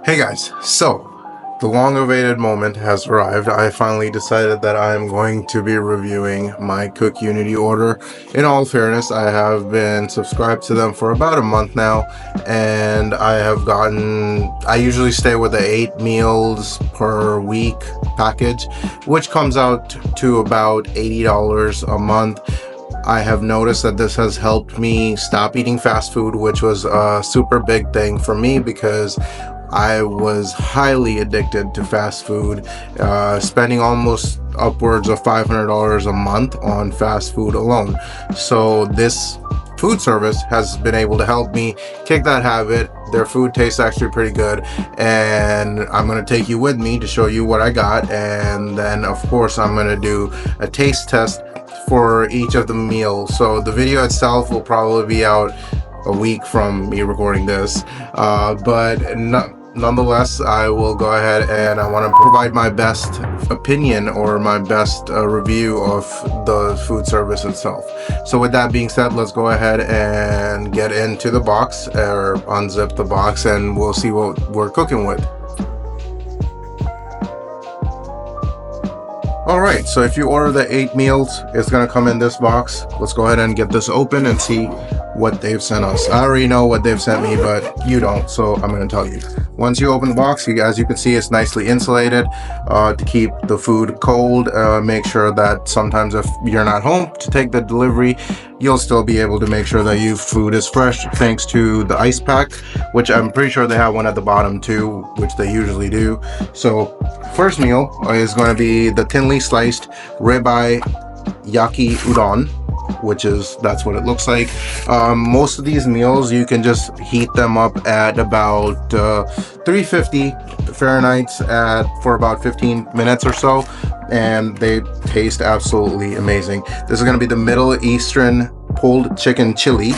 Hey guys, so the long-awaited moment has arrived. I finally decided that I'm going to be reviewing my CookUnity order. In all fairness, I have been subscribed to them for about a month now, and I usually stay with the 8 meals per week package, which comes out to about $80 a month. I have noticed that this has helped me stop eating fast food, which was a super big thing for me because I was highly addicted to fast food, spending almost upwards of $500 a month on fast food alone. So this food service has been able to help me kick that habit. Their food tastes actually pretty good, and I'm going to take you with me to show you what I got, and then of course I'm going to do a taste test for each of the meals. So the video itself will probably be out a week from me recording this, nonetheless, I will go ahead and I want to provide my best opinion or my best review of the food service itself. So with that being said, let's go ahead and get into the box, or unzip the box, and we'll see what we're cooking with. Alright, so if you order the 8 meals, it's going to come in this box. Let's go ahead and get this open and see what they've sent us. I already know what they've sent me, but you don't, so I'm going to tell you. Once you open the box, as you can see, it's nicely insulated to keep the food cold. Make sure that sometimes if you're not home to take the delivery, you'll still be able to make sure that your food is fresh thanks to the ice pack, which I'm pretty sure they have one at the bottom too, which they usually do. So first meal is going to be the thinly sliced ribeye yaki udon, that's what it looks like. Most of these meals you can just heat them up at about 350 Fahrenheit for about 15 minutes or so, and they taste absolutely amazing. This is going to be the Middle Eastern pulled chicken chili.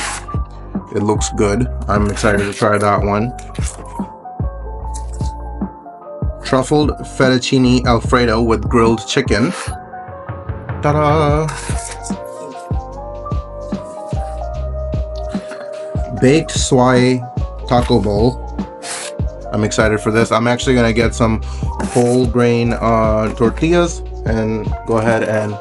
It looks good. I'm excited to try that one. Truffled fettuccine alfredo with grilled chicken. Ta-da! Baked soy taco bowl. I'm excited for this. I'm actually gonna get some whole grain tortillas and go ahead and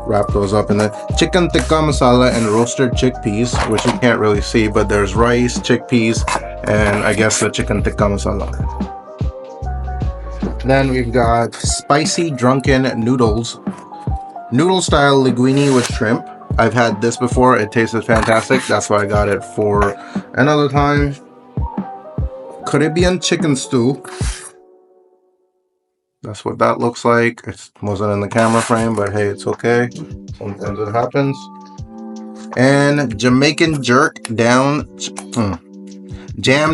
wrap those up in the chicken tikka masala and roasted chickpeas, which you can't really see, but there's rice, chickpeas, and I guess the chicken tikka masala. Then we've got spicy drunken noodles, noodle style linguine with shrimp. I've had this before. It tasted fantastic. That's why I got it for another time. Caribbean chicken stew. That's what that looks like. It wasn't in the camera frame, but hey, it's okay. Sometimes it happens. And Jamaican jam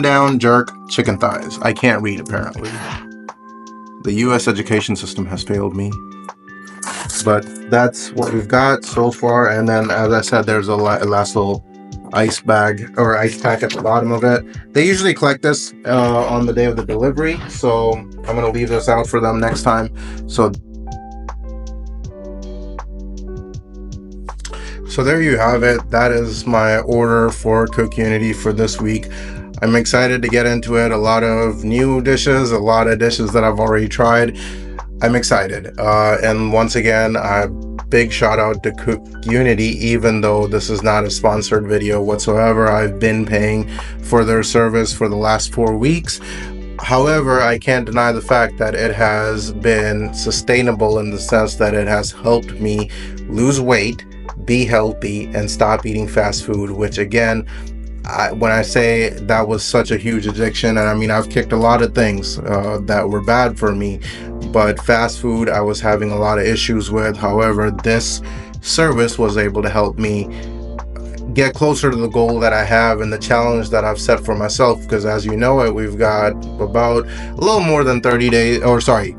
down jerk chicken thighs. I can't read apparently. The US education system has failed me. But that's what we've got so far, and then as I said, there's a last little ice bag or ice pack at the bottom of it. They usually collect this on the day of the delivery, so I'm going to leave this out for them next time. So there you have it. That is my order for CookUnity for this week. I'm excited to get into it. A lot of new dishes, a lot of dishes that I've already tried. I'm excited, and once again, a big shout out to CookUnity. Even though this is not a sponsored video whatsoever, I've been paying for their service for the last 4 weeks. However, I can't deny the fact that it has been sustainable in the sense that it has helped me lose weight, be healthy, and stop eating fast food, which again, when I say that was such a huge addiction, and I mean, I've kicked a lot of things that were bad for me, but fast food I was having a lot of issues with. However, this service was able to help me get closer to the goal that I have and the challenge that I've set for myself, because as you know, we've got about a little more than 30 days, or sorry,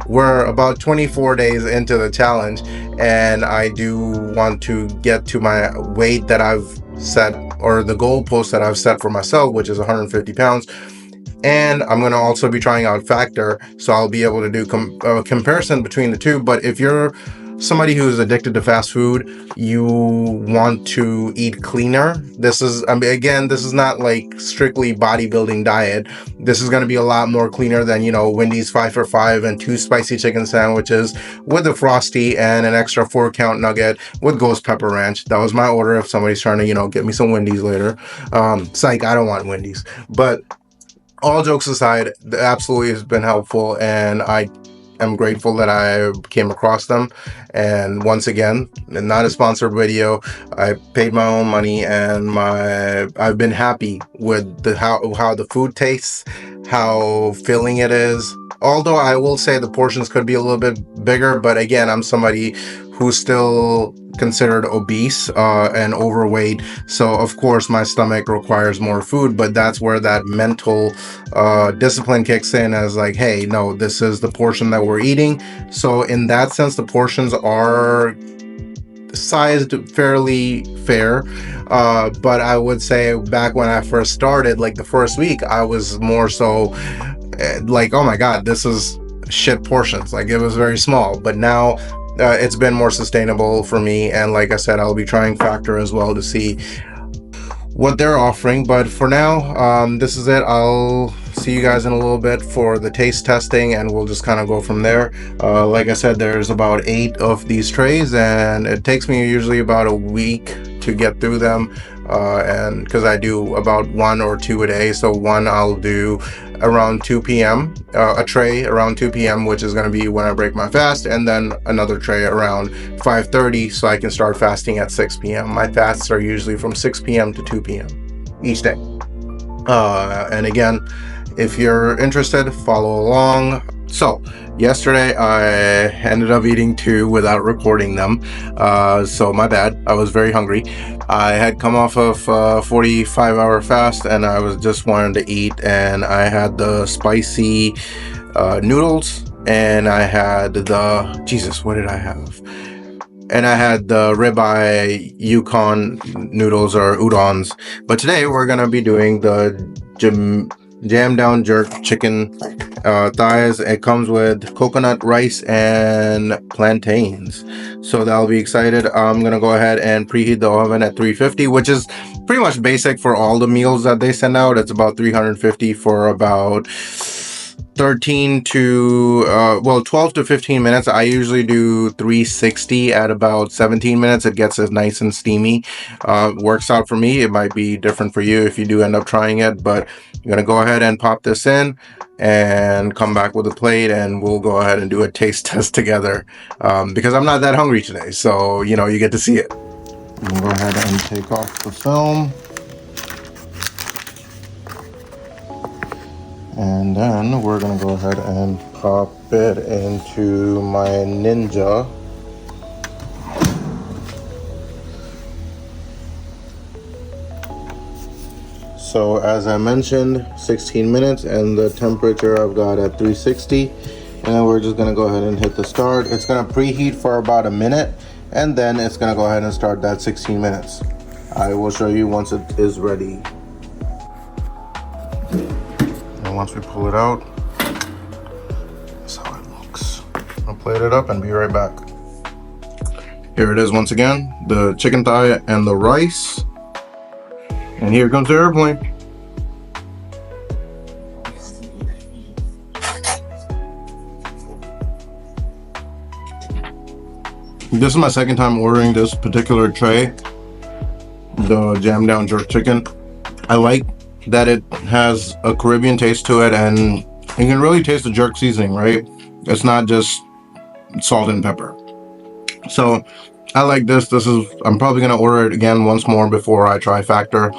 we're about 24 days into the challenge, and I do want to get to my weight that I've set, or the goalpost that I've set for myself, which is 150 pounds. And I'm going to also be trying out Factor, so I'll be able to do a comparison between the two. But if you're somebody who's addicted to fast food, you want to eat cleaner. This is, I mean, again, this is not like strictly bodybuilding diet. This is going to be a lot more cleaner than, you know, Wendy's 5 for 5 and 2 spicy chicken sandwiches with a Frosty and an extra 4-count nugget with ghost pepper ranch. That was my order if somebody's trying to, you know, get me some Wendy's later. Psych, I don't want Wendy's. But all jokes aside, absolutely has been helpful, and I'm grateful that I came across them. And once again, not a sponsored video. I paid my own money, and I've been happy with how the food tastes, how filling it is. Although I will say the portions could be a little bit bigger, but again, I'm somebody who's still considered obese and overweight, so of course my stomach requires more food. But that's where that mental discipline kicks in, as like, hey, no, this is the portion that we're eating. So in that sense, the portions are sized fairly fair, but I would say back when I first started, like the first week, I was more so like, oh my god, this is shit portions. Like, it was very small. But now it's been more sustainable for me, and like I said, I'll be trying Factor as well to see what they're offering. But for now, this is it. I'll see you guys in a little bit for the taste testing, and we'll just kind of go from there. Like I said, there's about 8 of these trays, and it takes me usually about a week to get through them, and because I do about 1 or 2 a day. So one I'll do around 2 p.m, a tray around 2 p.m, which is going to be when I break my fast, and then another tray around 5:30, so I can start fasting at 6 p.m. My fasts are usually from 6 p.m. to 2 p.m. each day. And again, if you're interested, follow along. So yesterday I ended up eating 2 without recording them, so my bad. I was very hungry. I had come off of a 45-hour fast, and I was just wanting to eat, and I had the spicy noodles, and I had the, Jesus, what did I have? And I had the ribeye Yukon noodles, or udons. But today we're gonna be doing the jam down jerk chicken thighs. It comes with coconut rice and plantains, so that'll be excited. I'm gonna go ahead and preheat the oven at 350, which is pretty much basic for all the meals that they send out. It's about 350 for about 13 to 12 to 15 minutes. I usually do 360 at about 17 minutes. It gets it nice and steamy. Works out for me. It might be different for you if you do end up trying it, but I'm gonna go ahead and pop this in and come back with a plate, and we'll go ahead and do a taste test together, because I'm not that hungry today, so you know, you get to see it. You can go ahead and take off the film, and then we're gonna go ahead and pop it into my Ninja. So as I mentioned, 16 minutes, and the temperature I've got at 360, and then we're just gonna go ahead and hit the start. It's gonna preheat for about a minute, and then it's gonna go ahead and start that 16 minutes. I will show you once it is ready. And once we pull it out, that's how it looks. I'll plate it up and be right back. Here it is once again, the chicken thigh and the rice. And here comes the airplane. This is my second time ordering this particular tray, the jam down jerk chicken. I like that it has a Caribbean taste to it, and you can really taste the jerk seasoning, right? It's not just salt and pepper. So I like this. I'm probably gonna order it again once more before I try Factor,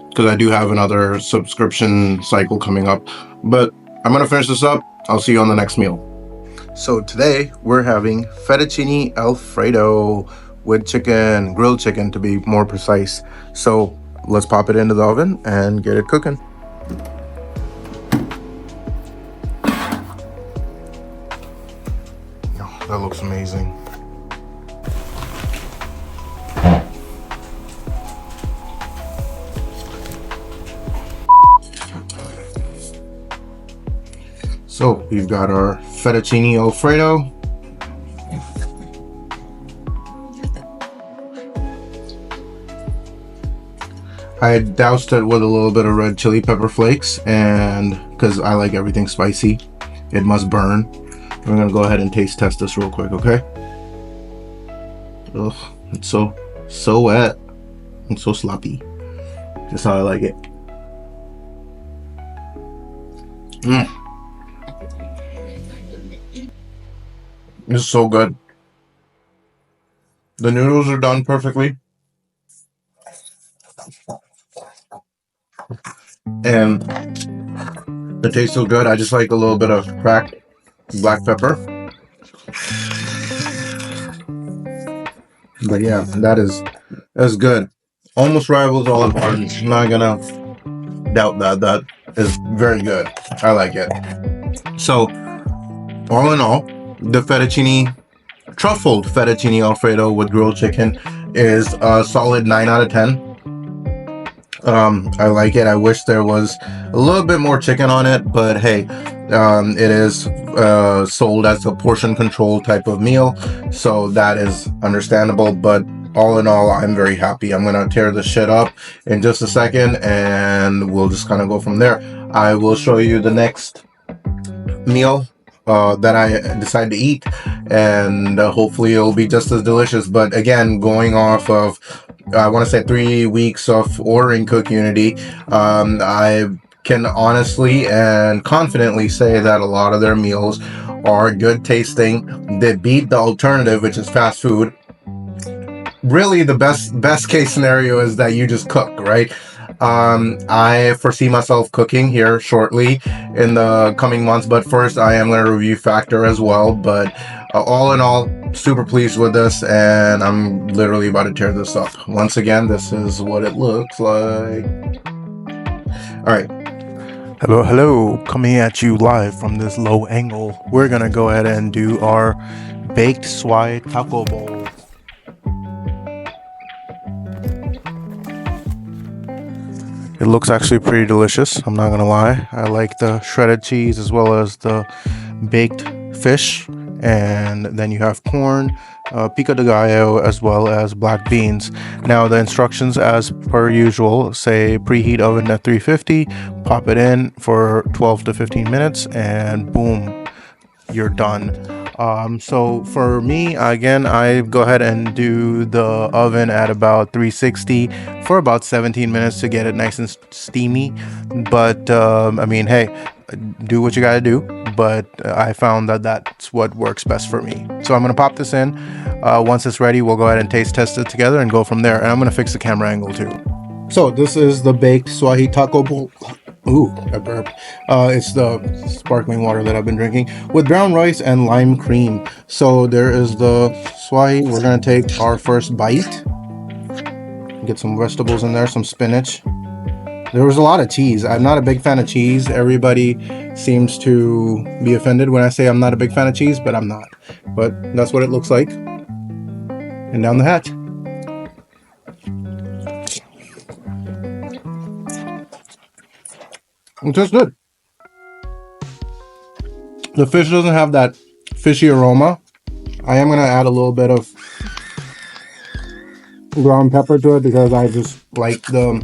because I do have another subscription cycle coming up. But I'm gonna finish this up. I'll see you on the next meal. So today we're having fettuccine alfredo with chicken, grilled chicken to be more precise. So let's pop it into the oven and get it cooking. Oh, that looks amazing. So we've got our fettuccine alfredo. I doused it with a little bit of red chili pepper flakes, and because I like everything spicy, it must burn. We're gonna go ahead and taste test this real quick, okay? Ugh, it's so wet and so sloppy. Just how I like it. This is so good. The noodles are done perfectly. And it tastes so good. I just like a little bit of cracked black pepper. But yeah, that's good. Almost rivals Olive Garden. I'm not gonna doubt that. That is very good. I like it. So, all in all, the truffled fettuccine alfredo with grilled chicken is a solid 9 out of 10. I like it. I wish there was a little bit more chicken on it, but hey, it is sold as a portion control type of meal, so that is understandable. But all in all, I'm very happy. I'm gonna tear this shit up in just a second, and we'll just kind of go from there. I will show you the next meal that I decide to eat, and hopefully it'll be just as delicious. But again, going off of I want to say 3 weeks of ordering CookUnity, I can honestly and confidently say that a lot of their meals are good tasting. They beat the alternative, which is fast food. Really, the best case scenario is that you just cook, right? I foresee myself cooking here shortly in the coming months, but first I am going to review Factor as well. But all in all, super pleased with this, and I'm literally about to tear this up. Once again, this is what it looks like. All right. Hello, coming at you live from this low angle. We're gonna go ahead and do our baked swai taco bowl. It looks actually pretty delicious, I'm not gonna lie. I like the shredded cheese as well as the baked fish, and then you have corn, pico de gallo, as well as black beans. Now the instructions, as per usual, say preheat oven at 350, pop it in for 12 to 15 minutes, and boom, you're done. So for me, again, I go ahead and do the oven at about 360 for about 17 minutes to get it nice and steamy. But I mean, hey, do what you gotta do, but I found that that's what works best for me. So I'm gonna pop this in. Once it's ready, we'll go ahead and taste test it together and go from there. And I'm gonna fix the camera angle too. So this is the baked swai taco bowl. Ooh, I burped. It's the sparkling water that I've been drinking with brown rice and lime cream. So there is the swai. We're gonna take our first bite. Get some vegetables in there, some spinach. There was a lot of cheese. I'm not a big fan of cheese. Everybody seems to be offended when I say I'm not a big fan of cheese, but I'm not. But that's what it looks like. And down the hatch. It tastes good. The fish doesn't have that fishy aroma. I am going to add a little bit of ground pepper to it because I just like the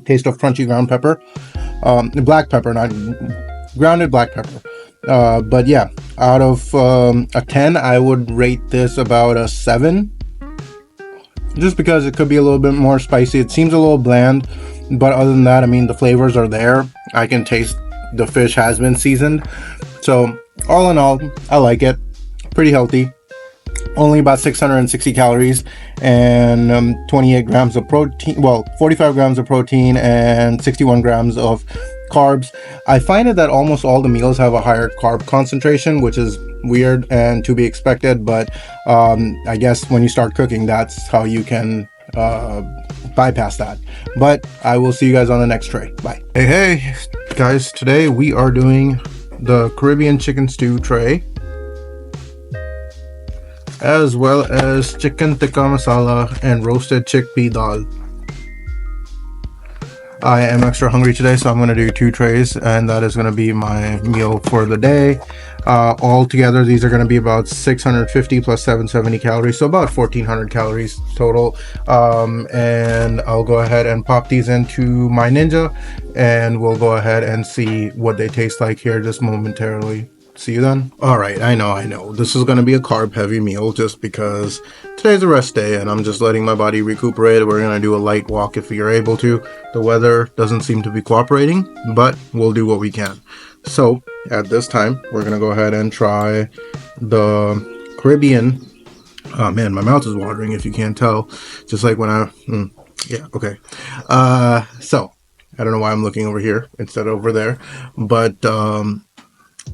taste of crunchy ground pepper. Black pepper, not grounded black pepper. But yeah, out of a 10, I would rate this about a 7. Just because it could be a little bit more spicy. It seems a little bland. But other than that, I mean, the flavors are there. I can taste the fish has been seasoned. So all in all, I like it. Pretty healthy. Only about 660 calories and 28 grams of protein. Well, 45 grams of protein and 61 grams of carbs. I find it that almost all the meals have a higher carb concentration, which is weird and to be expected. But I guess when you start cooking, that's how you can bypass that. But I will see you guys on the next tray. Bye. Hey guys, today we are doing the Caribbean chicken stew tray, as well as chicken tikka masala and roasted chickpea dal. I am extra hungry today, so I'm going to do 2 trays, and that is going to be my meal for the day. All together, these are going to be about 650 plus 770 calories, so about 1400 calories total. And I'll go ahead and pop these into my Ninja, and we'll go ahead and see what they taste like here just momentarily. See you then. All right, I know. This is going to be a carb-heavy meal just because today's a rest day and I'm just letting my body recuperate. We're going to do a light walk if you're able to. The weather doesn't seem to be cooperating, but we'll do what we can. So at this time, we're going to go ahead and try the Caribbean. Oh man, my mouth is watering if you can't tell. Just like when yeah, okay. So I don't know why I'm looking over here instead of over there, but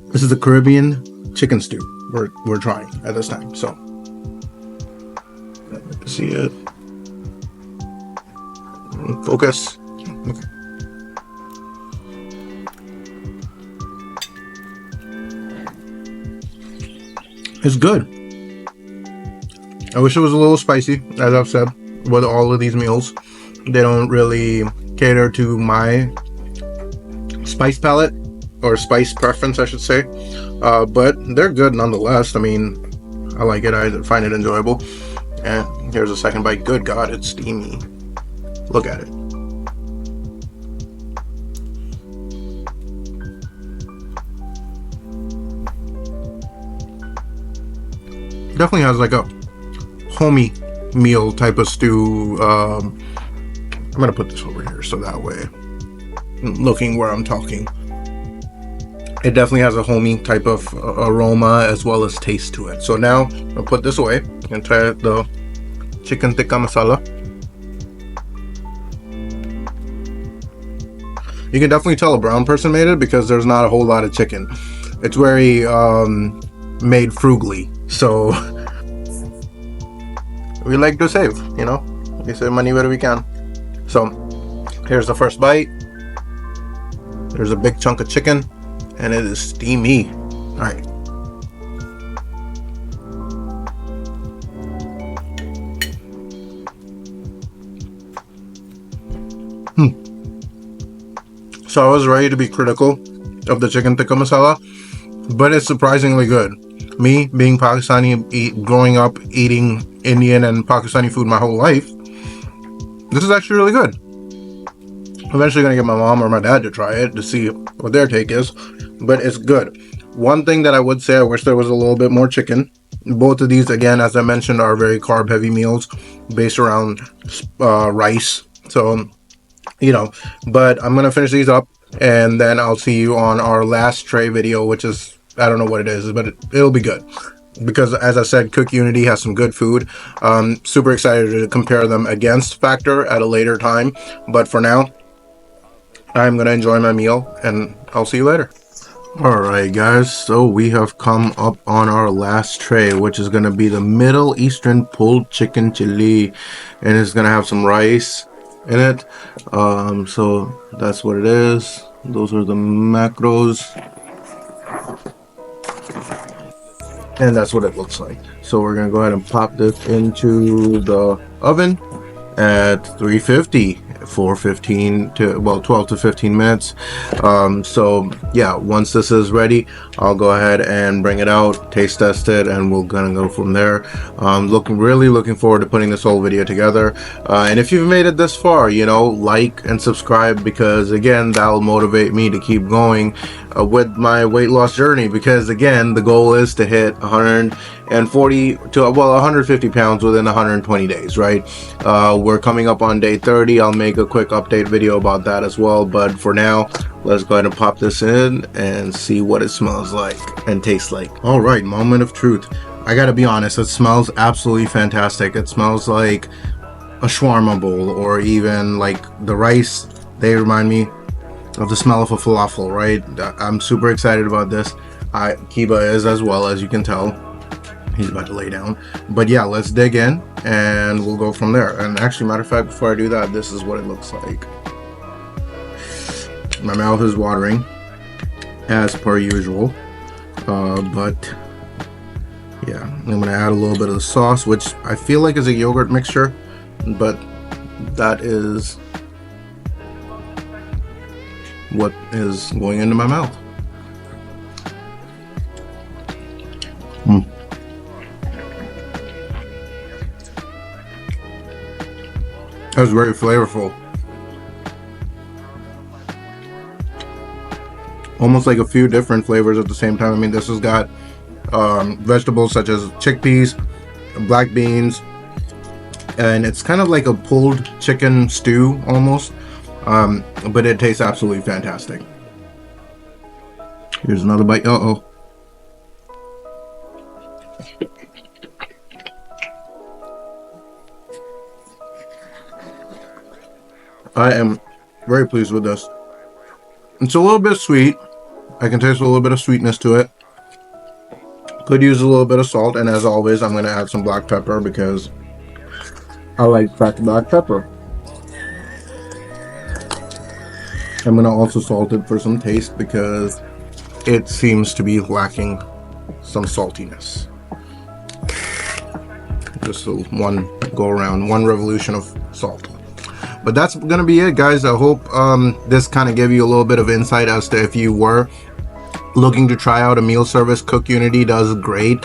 this is the Caribbean chicken stew we're trying at this time. So see it. Focus. Okay. It's good. I wish it was a little spicy, as I've said, with all of these meals. They don't really cater to my spice palette, or spice preference, I should say. But they're good nonetheless. I mean, I like it. I find it enjoyable. And here's a second bite. Good God, it's steamy. Look at it. Definitely has like a homey meal type of stew. I'm gonna put this over here so that way, looking where I'm talking, it definitely has a homey type of aroma as well as taste to it. So now I'll put this away and try the chicken tikka masala. You can definitely tell a brown person made it because there's not a whole lot of chicken. It's very made frugally. So we like to save, you know, we save money where we can. So here's the first bite. There's a big chunk of chicken and it is steamy. All right. So I was ready to be critical of the chicken tikka masala, but it's surprisingly good. Me being Pakistani, growing up eating Indian and Pakistani food my whole life, this is actually really good. Eventually gonna get my mom or my dad to try it to see what their take is, but it's good. One thing that I would say, I wish there was a little bit more chicken. Both of these, again, as I mentioned, are very carb heavy meals based around rice. So, you know, but I'm gonna finish these up and then I'll see you on our last tray video, which is, I don't know what it is, but it'll be good. Because as I said, CookUnity has some good food. Super excited to compare them against Factor at a later time. But for now, I'm going to enjoy my meal and I'll see you later. Alright guys, so we have come up on our last tray, which is going to be the Middle Eastern pulled chicken chili. And it's going to have some rice in it. So that's what it is. Those are the macros. And that's what it looks like. So we're gonna go ahead and pop this into the oven at 350 for 12 to 15 minutes. So yeah, once this is ready, I'll go ahead and bring it out, taste test it, and we're gonna go from there. Really looking forward to putting this whole video together. And if you've made it this far, you know, like and subscribe, because again, that'll motivate me to keep going with my weight loss journey, because again, the goal is to hit 140 to 150 pounds within 120 days, right? We're coming up on day 30. I'll make a quick update video about that as well, but for now, let's go ahead and pop this in and see what it smells like and tastes like. All right, moment of truth. I gotta be honest, it smells absolutely fantastic. It smells like a shawarma bowl, or even like the rice, they remind me of the smell of a falafel, right? I'm super excited about this. Kiba is as well, as you can tell. He's about to lay down. But yeah, let's dig in and we'll go from there. And actually, matter of fact, before I do that, this is what it looks like. My mouth is watering as per usual. But yeah, I'm gonna add a little bit of the sauce, which I feel like is a yogurt mixture, but that is what is going into my mouth. That's very flavorful. Almost like a few different flavors at the same time. I mean, this has got vegetables such as chickpeas, black beans, and it's kind of like a pulled chicken stew almost, but it tastes absolutely fantastic. Here's another bite. Uh-oh. I am very pleased with this. It's a little bit sweet. I can taste a little bit of sweetness to it. Could use a little bit of salt, and as always, I'm going to add some black pepper because I like cracked black pepper. I'm going to also salt it for some taste because it seems to be lacking some saltiness. Just one go around, one revolution of salt. But that's gonna be it, guys. I hope this kind of gave you a little bit of insight as to if you were looking to try out a meal service. CookUnity does great.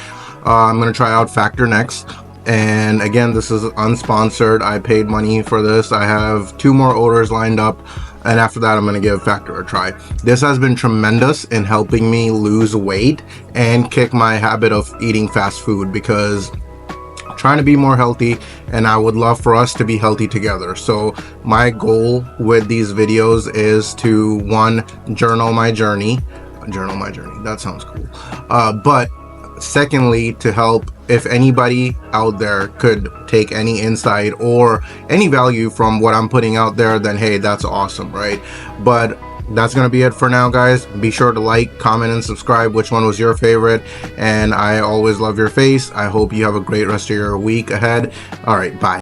I'm gonna try out Factor next. And again, this is unsponsored. I paid money for this. I have 2 more orders lined up, and after that I'm going to give Factor a try. This has been tremendous in helping me lose weight and kick my habit of eating fast food, because I'm trying to be more healthy, and I would love for us to be healthy together. So my goal with these videos is to, 1, journal my journey. That sounds cool. But secondly, to help, if anybody out there could take any insight or any value from what I'm putting out there, then hey, that's awesome, right? But that's gonna be it for now, guys. Be sure to like, comment, and subscribe. Which one was your favorite? And I always love your face. I hope you have a great rest of your week ahead. All right, bye.